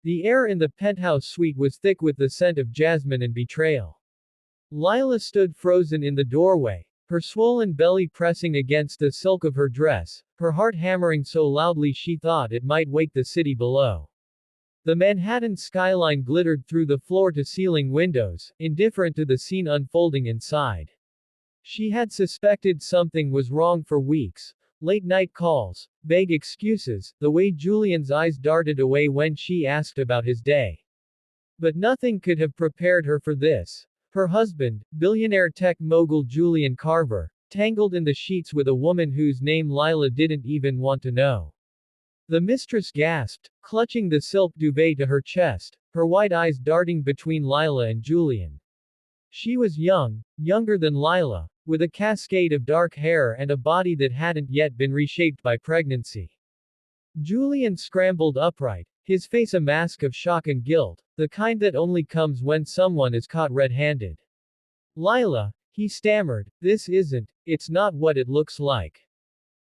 The air in the penthouse suite was thick with the scent of jasmine and betrayal. Lila stood frozen in the doorway, her swollen belly pressing against the silk of her dress, her heart hammering so loudly she thought it might wake the city below. The Manhattan skyline glittered through the floor-to-ceiling windows, indifferent to the scene unfolding inside. She had suspected something was wrong for weeks. Late-night calls, vague excuses, the way Julian's eyes darted away when she asked about his day. But nothing could have prepared her for this. Her husband, billionaire tech mogul Julian Carver, tangled in the sheets with a woman whose name Lila didn't even want to know. The mistress gasped, clutching the silk duvet to her chest, her wide eyes darting between Lila and Julian. She was young, younger than Lila, with a cascade of dark hair and a body that hadn't yet been reshaped by pregnancy. Julian scrambled upright, his face a mask of shock and guilt, the kind that only comes when someone is caught red-handed. Lila, he stammered, it's not what it looks like.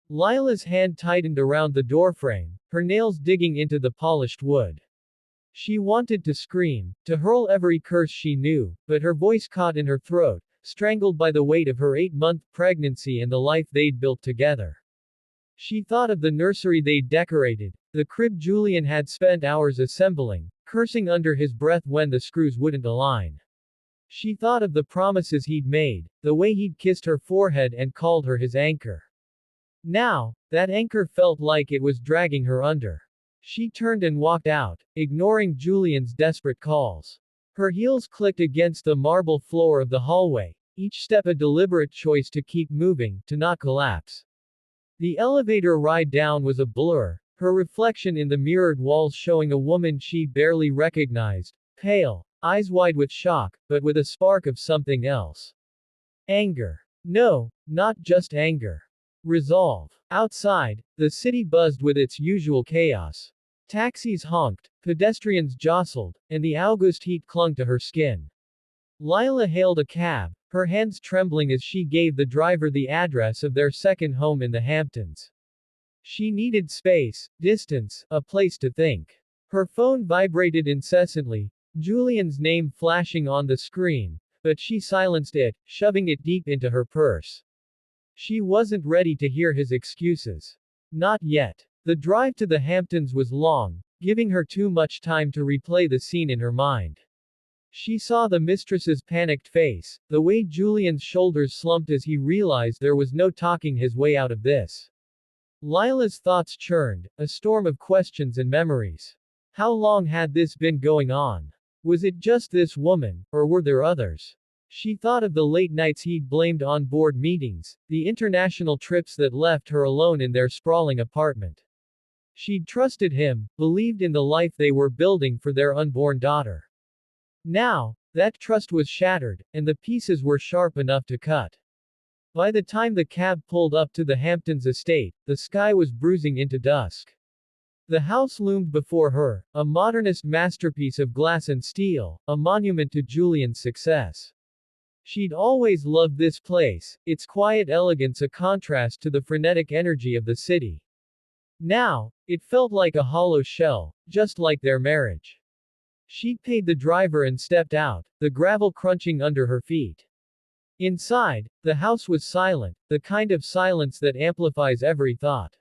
Lila's hand tightened around the doorframe, her nails digging into the polished wood. She wanted to scream, to hurl every curse she knew, but her voice caught in her throat, strangled by the weight of her 8-month pregnancy and the life they'd built together. She thought of the nursery they'd decorated, the crib Julian had spent hours assembling, cursing under his breath when the screws wouldn't align. She thought of the promises he'd made, the way he'd kissed her forehead and called her his anchor. Now, that anchor felt like it was dragging her under. She turned and walked out, ignoring Julian's desperate calls. Her heels clicked against the marble floor of the hallway, each step a deliberate choice to keep moving, to not collapse. The elevator ride down was a blur, her reflection in the mirrored walls showing a woman she barely recognized, pale, eyes wide with shock, but with a spark of something else. Anger. No, not just anger. Resolve. Outside, the city buzzed with its usual chaos. Taxis honked, pedestrians jostled, and the August heat clung to her skin. Lila hailed a cab, her hands trembling as she gave the driver the address of their second home in the Hamptons. She needed space, distance, a place to think. Her phone vibrated incessantly, Julian's name flashing on the screen, but she silenced it, shoving it deep into her purse. She wasn't ready to hear his excuses. Not yet. The drive to the Hamptons was long, giving her too much time to replay the scene in her mind. She saw the mistress's panicked face, the way Julian's shoulders slumped as he realized there was no talking his way out of this. Lila's thoughts churned, a storm of questions and memories. How long had this been going on? Was it just this woman, or were there others? She thought of the late nights he'd blamed on board meetings, the international trips that left her alone in their sprawling apartment. She'd trusted him, believed in the life they were building for their unborn daughter. Now, that trust was shattered, and the pieces were sharp enough to cut. By the time the cab pulled up to the Hamptons estate, the sky was bruising into dusk. The house loomed before her, a modernist masterpiece of glass and steel, a monument to Julian's success. She'd always loved this place, its quiet elegance a contrast to the frenetic energy of the city. Now, it felt like a hollow shell, just like their marriage. She paid the driver and stepped out, the gravel crunching under her feet. Inside, the house was silent, the kind of silence that amplifies every thought.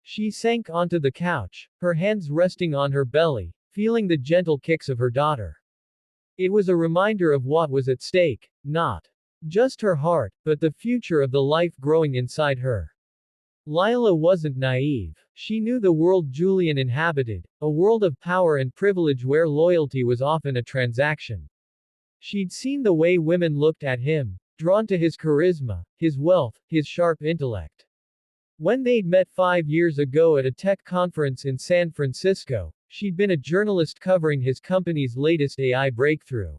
She sank onto the couch, her hands resting on her belly, feeling the gentle kicks of her daughter. It was a reminder of what was at stake, not just her heart, but the future of the life growing inside her. Lila wasn't naive. She knew the world Julian inhabited, a world of power and privilege where loyalty was often a transaction. She'd seen the way women looked at him, drawn to his charisma, his wealth, his sharp intellect. When they'd met 5 years ago at a tech conference in San Francisco, she'd been a journalist covering his company's latest AI breakthrough.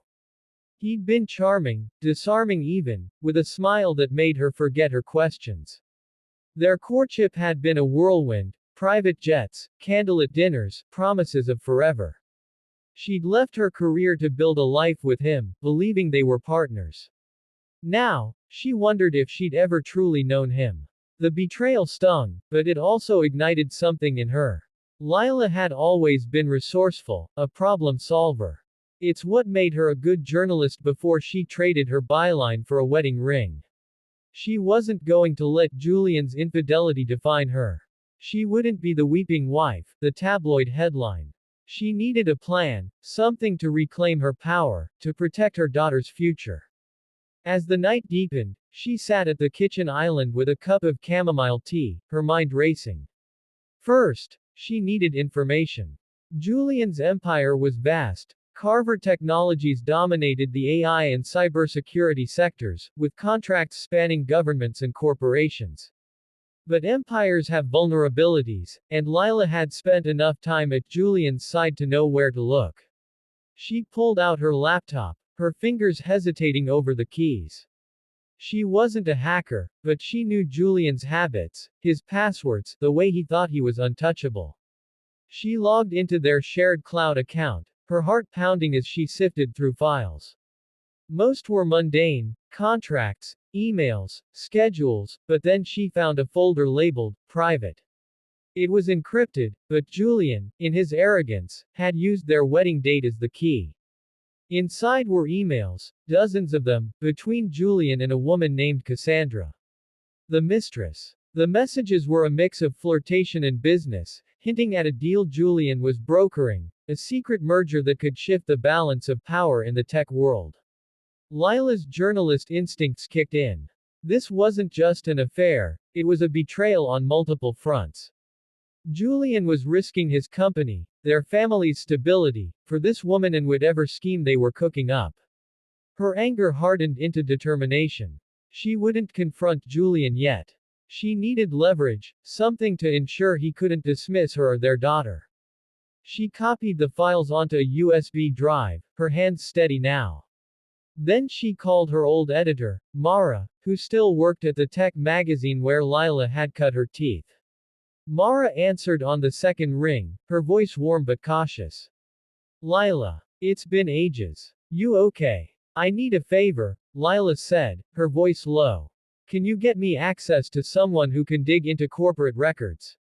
He'd been charming, disarming even, with a smile that made her forget her questions. Their courtship had been a whirlwind, private jets, candlelit dinners, promises of forever. She'd left her career to build a life with him, believing they were partners. Now, she wondered if she'd ever truly known him. The betrayal stung, but it also ignited something in her. Lila had always been resourceful, a problem solver. It's what made her a good journalist before she traded her byline for a wedding ring. She wasn't going to let Julian's infidelity define her. She wouldn't be the weeping wife, the tabloid headline. She needed a plan, something to reclaim her power, to protect her daughter's future. As the night deepened, she sat at the kitchen island with a cup of chamomile tea, her mind racing. First, she needed information. Julian's empire was vast. Carver Technologies dominated the AI and cybersecurity sectors, with contracts spanning governments and corporations. But empires have vulnerabilities, and Lila had spent enough time at Julian's side to know where to look. She pulled out her laptop, her fingers hesitating over the keys. She wasn't a hacker, but she knew Julian's habits, his passwords, the way he thought he was untouchable. She logged into their shared cloud account, her heart pounding as she sifted through files. Most were mundane, contracts, emails, schedules, but then she found a folder labeled, private. It was encrypted, but Julian, in his arrogance, had used their wedding date as the key. Inside were emails, dozens of them, between Julian and a woman named Cassandra. The Mistress. The messages were a mix of flirtation and business, hinting at a deal Julian was brokering, a secret merger that could shift the balance of power in the tech world. Lila's journalist instincts kicked in. This wasn't just an affair, it was a betrayal on multiple fronts. Julian was risking his company, their family's stability, for this woman and whatever scheme they were cooking up. Her anger hardened into determination. She wouldn't confront Julian yet. She needed leverage, something to ensure he couldn't dismiss her or their daughter. She copied the files onto a USB drive, her hands steady now. Then she called her old editor, Mara, who still worked at the tech magazine where Lila had cut her teeth. Mara answered on the second ring, her voice warm but cautious. Lila. It's been ages. You okay? I need a favor, Lila said, her voice low. Can you get me access to someone who can dig into corporate records?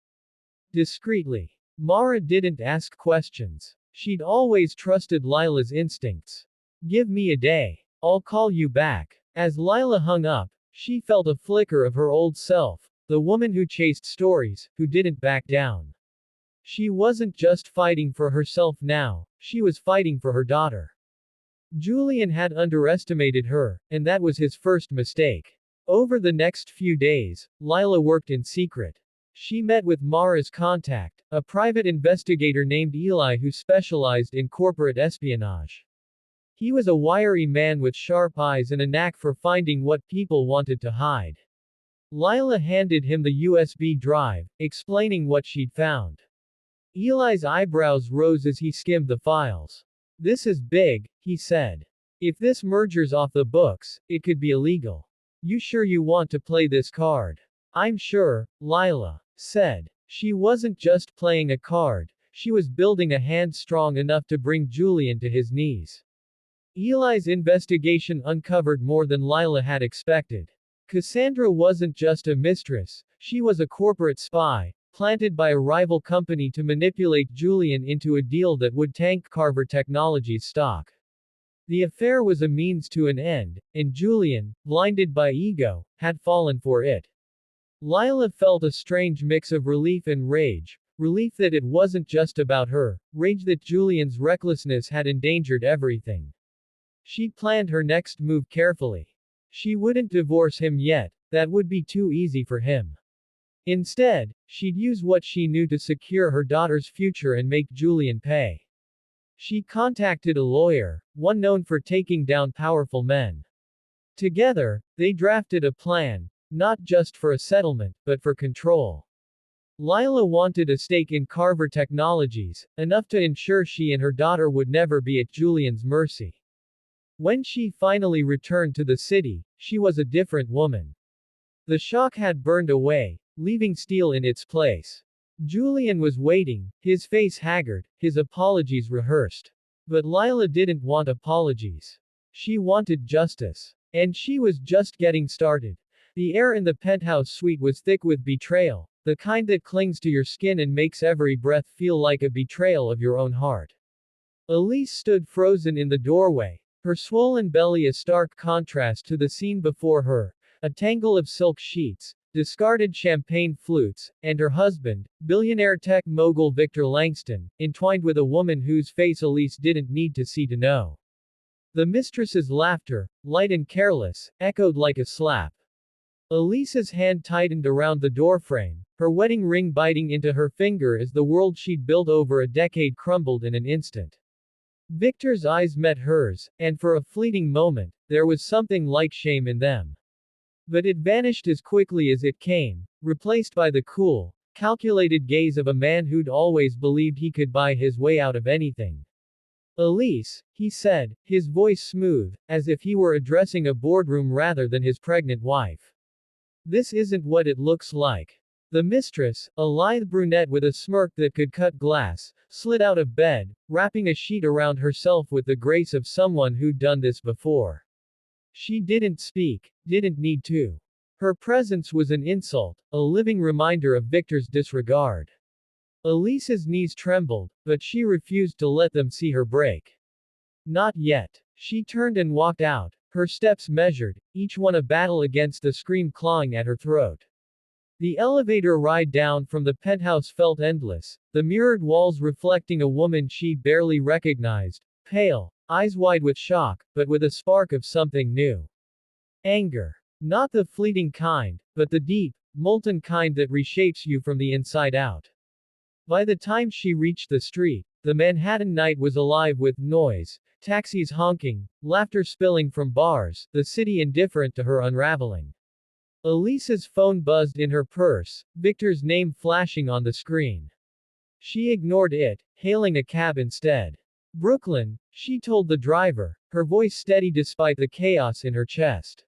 Discreetly. Mara didn't ask questions. She'd always trusted Lila's instincts. Give me a day. I'll call you back. As Lila hung up, she felt a flicker of her old self, the woman who chased stories, who didn't back down. She wasn't just fighting for herself now, she was fighting for her daughter. Julian had underestimated her, and that was his first mistake. Over the next few days, Lila worked in secret. She met with Mara's contact, a private investigator named Eli who specialized in corporate espionage. He was a wiry man with sharp eyes and a knack for finding what people wanted to hide. Lila handed him the USB drive, explaining what she'd found. Eli's eyebrows rose as he skimmed the files. This is big, he said. If this merger's off the books, it could be illegal. You sure you want to play this card? I'm sure, Lila said. She wasn't just playing a card, she was building a hand strong enough to bring Julian to his knees. Eli's investigation uncovered more than Lila had expected. Cassandra wasn't just a mistress, she was a corporate spy, planted by a rival company to manipulate Julian into a deal that would tank Carver Technologies' stock. The affair was a means to an end, and Julian, blinded by ego, had fallen for it. Lila felt a strange mix of relief and rage, relief that it wasn't just about her, rage that Julian's recklessness had endangered everything. She planned her next move carefully. She wouldn't divorce him yet, that would be too easy for him. Instead, she'd use what she knew to secure her daughter's future and make Julian pay. She contacted a lawyer, one known for taking down powerful men. Together, they drafted a plan, not just for a settlement, but for control. Lila wanted a stake in Carver Technologies, enough to ensure she and her daughter would never be at Julian's mercy. When she finally returned to the city, she was a different woman. The shock had burned away, leaving steel in its place. Julian was waiting, his face haggard, his apologies rehearsed. But Lila didn't want apologies. She wanted justice. And she was just getting started. The air in the penthouse suite was thick with betrayal, The kind that clings to your skin and makes every breath feel like a betrayal of your own heart. Elise stood frozen in the doorway, her swollen belly a stark contrast to the scene before her, a tangle of silk sheets, discarded champagne flutes, and her husband, billionaire tech mogul Victor Langston, entwined with a woman whose face Elise didn't need to see to know. The mistress's laughter, light and careless, echoed like a slap. Elise's hand tightened around the doorframe, her wedding ring biting into her finger as the world she'd built over a decade crumbled in an instant. Victor's eyes met hers, and for a fleeting moment, there was something like shame in them. But it vanished as quickly as it came, replaced by the cool, calculated gaze of a man who'd always believed he could buy his way out of anything. Elise, he said, his voice smooth, as if he were addressing a boardroom rather than his pregnant wife. This isn't what it looks like. The mistress, a lithe brunette with a smirk that could cut glass, slid out of bed, wrapping a sheet around herself with the grace of someone who'd done this before. She didn't speak, didn't need to. Her presence was an insult, a living reminder of Victor's disregard. Elise's knees trembled, but she refused to let them see her break. Not yet. She turned and walked out, her steps measured, each one a battle against the scream clawing at her throat. The elevator ride down from the penthouse felt endless, the mirrored walls reflecting a woman she barely recognized, pale, eyes wide with shock, but with a spark of something new. Anger. Not the fleeting kind, but the deep, molten kind that reshapes you from the inside out. By the time she reached the street, the Manhattan night was alive with noise, taxis honking, laughter spilling from bars, the city indifferent to her unraveling. Elise's phone buzzed in her purse, Victor's name flashing on the screen. She ignored it, hailing a cab instead. Brooklyn, she told the driver, her voice steady despite the chaos in her chest.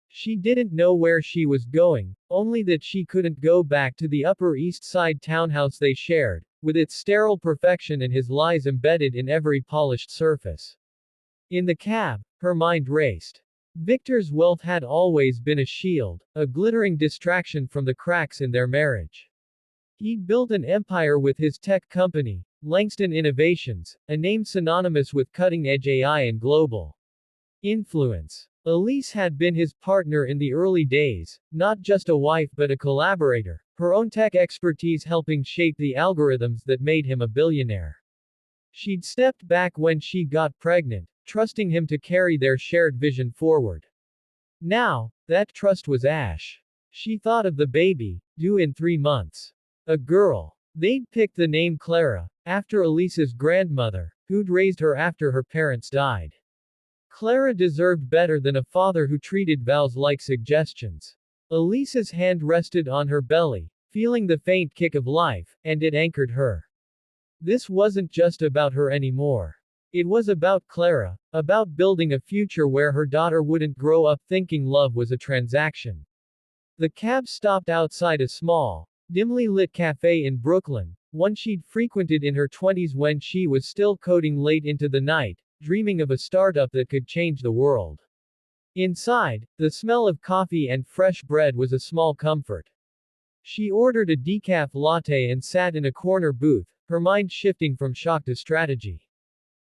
She didn't know where she was going, only that she couldn't go back to the Upper East Side townhouse they shared, with its sterile perfection and his lies embedded in every polished surface. In the cab, her mind raced. Victor's wealth had always been a shield, a glittering distraction from the cracks in their marriage. He'd built an empire with his tech company, Langston Innovations, a name synonymous with cutting-edge AI and global influence. Elise had been his partner in the early days, not just a wife but a collaborator, her own tech expertise helping shape the algorithms that made him a billionaire. She'd stepped back when she got pregnant, trusting him to carry their shared vision forward. Now, that trust was ash. She thought of the baby, due in 3 months. A girl. They'd picked the name Clara, after Elise's grandmother, who'd raised her after her parents died. Clara deserved better than a father who treated vows like suggestions. Elise's hand rested on her belly, feeling the faint kick of life, and it anchored her. This wasn't just about her anymore. It was about Clara, about building a future where her daughter wouldn't grow up thinking love was a transaction. The cab stopped outside a small, dimly lit cafe in Brooklyn, one she'd frequented in her 20s when she was still coding late into the night, dreaming of a startup that could change the world. Inside, the smell of coffee and fresh bread was a small comfort. She ordered a decaf latte and sat in a corner booth, her mind shifting from shock to strategy.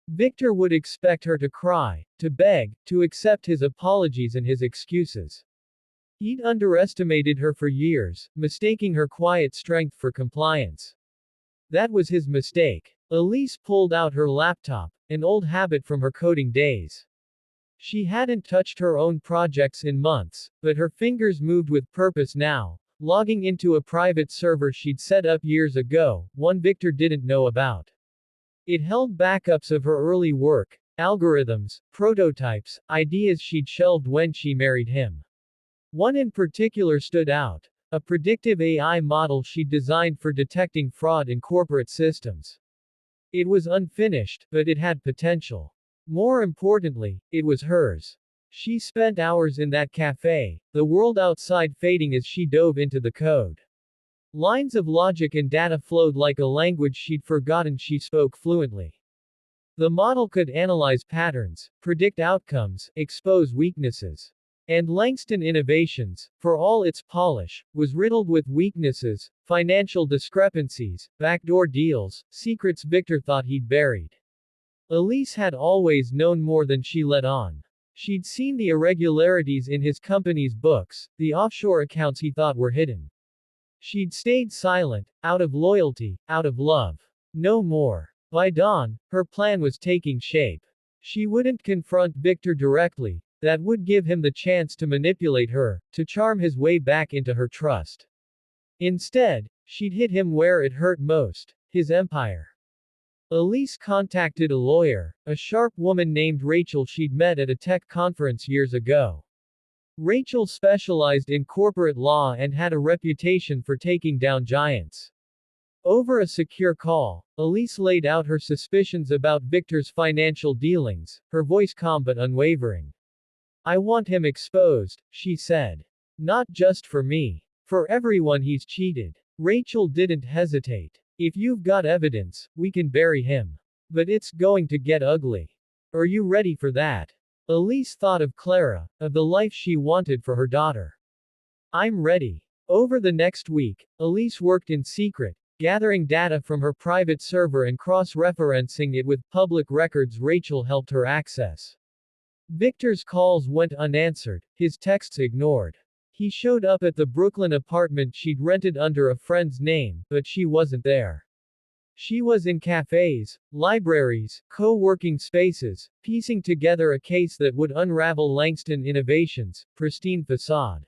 Victor would expect her to cry, to beg, to accept his apologies and his excuses. He'd underestimated her for years, mistaking her quiet strength for compliance. That was his mistake. Elise pulled out her laptop, an old habit from her coding days. She hadn't touched her own projects in months, but her fingers moved with purpose now, logging into a private server she'd set up years ago, one Victor didn't know about. It held backups of her early work, algorithms, prototypes, ideas she'd shelved when she married him. One in particular stood out, a predictive AI model she'd designed for detecting fraud in corporate systems. It was unfinished, but it had potential. More importantly, it was hers. She spent hours in that cafe, the world outside fading as she dove into the code. Lines of logic and data flowed like a language she'd forgotten she spoke fluently. The model could analyze patterns, predict outcomes, expose weaknesses. And Langston Innovations, for all its polish, was riddled with weaknesses, financial discrepancies, backdoor deals, secrets Victor thought he'd buried. Elise had always known more than she let on. She'd seen the irregularities in his company's books, the offshore accounts he thought were hidden. She'd stayed silent, out of loyalty, out of love. No more. By dawn, her plan was taking shape. She wouldn't confront Victor directly, that would give him the chance to manipulate her, to charm his way back into her trust. Instead, she'd hit him where it hurt most, his empire. Elise contacted a lawyer, a sharp woman named Rachel she'd met at a tech conference years ago. Rachel specialized in corporate law and had a reputation for taking down giants. Over a secure call, Elise laid out her suspicions about Victor's financial dealings, her voice calm but unwavering. "I want him exposed," she said. "Not just for me. For everyone he's cheated." Rachel didn't hesitate. "If you've got evidence, we can bury him. But it's going to get ugly. Are you ready for that?" Elise thought of Clara, of the life she wanted for her daughter. "I'm ready." Over the next week, Elise worked in secret, gathering data from her private server and cross-referencing it with public records Rachel helped her access. Victor's calls went unanswered, his texts ignored. He showed up at the Brooklyn apartment she'd rented under a friend's name, but she wasn't there. She was in cafes, libraries, co-working spaces, piecing together a case that would unravel Langston Innovations' pristine facade.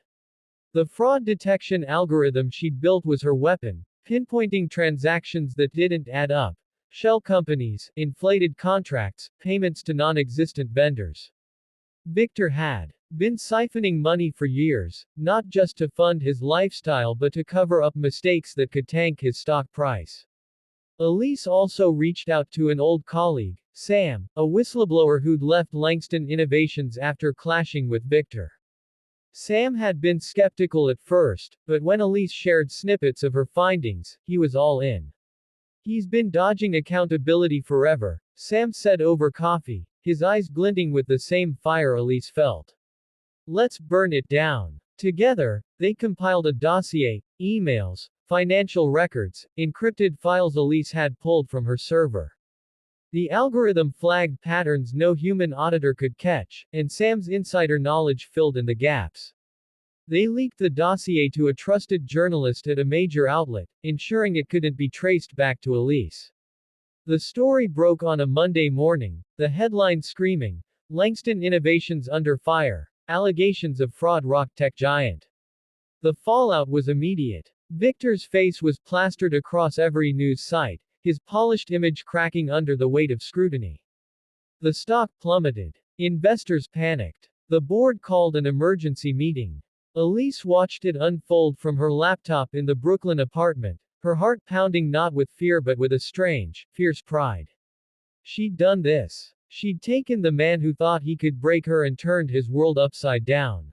The fraud detection algorithm she'd built was her weapon, pinpointing transactions that didn't add up. Shell companies, inflated contracts, payments to non-existent vendors. Victor had been siphoning money for years, not just to fund his lifestyle but to cover up mistakes that could tank his stock price. Elise also reached out to an old colleague, Sam, a whistleblower who'd left Langston Innovations after clashing with Victor. Sam had been skeptical at first, but when Elise shared snippets of her findings, he was all in. "He's been dodging accountability forever," Sam said over coffee, his eyes glinting with the same fire Elise felt. "Let's burn it down." Together, they compiled a dossier, emails, financial records, encrypted files Elise had pulled from her server. The algorithm flagged patterns no human auditor could catch, and Sam's insider knowledge filled in the gaps. They leaked the dossier to a trusted journalist at a major outlet, ensuring it couldn't be traced back to Elise. The story broke on a Monday morning, the headline screaming, "Langston Innovations under fire, allegations of fraud rock tech giant." The fallout was immediate. Victor's face was plastered across every news site, his polished image cracking under the weight of scrutiny. The stock plummeted. Investors panicked. The board called an emergency meeting. Elise watched it unfold from her laptop in the Brooklyn apartment, her heart pounding not with fear but with a strange, fierce pride. She'd done this. She'd taken the man who thought he could break her and turned his world upside down.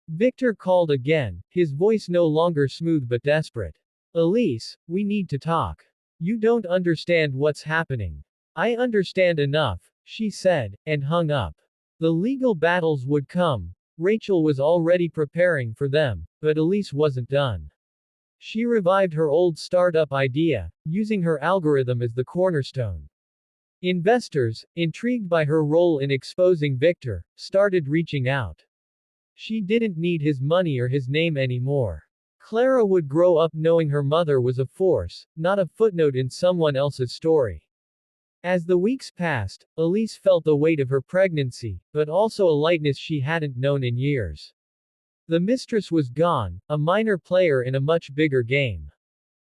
Victor called again, his voice no longer smooth but desperate. "Elise, we need to talk. You don't understand what's happening." "I understand enough," she said, and hung up. The legal battles would come. Rachel was already preparing for them, but Elise wasn't done. She revived her old startup idea, using her algorithm as the cornerstone. Investors, intrigued by her role in exposing Victor, started reaching out. She didn't need his money or his name anymore. Clara would grow up knowing her mother was a force, not a footnote in someone else's story. As the weeks passed, Elise felt the weight of her pregnancy, but also a lightness she hadn't known in years. The mistress was gone, a minor player in a much bigger game.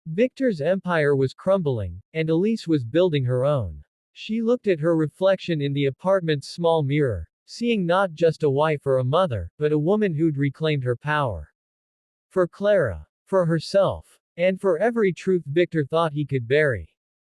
Victor's empire was crumbling, and Elise was building her own. She looked at her reflection in the apartment's small mirror, seeing not just a wife or a mother, but a woman who'd reclaimed her power. For Clara. For herself. And for every truth Victor thought he could bury.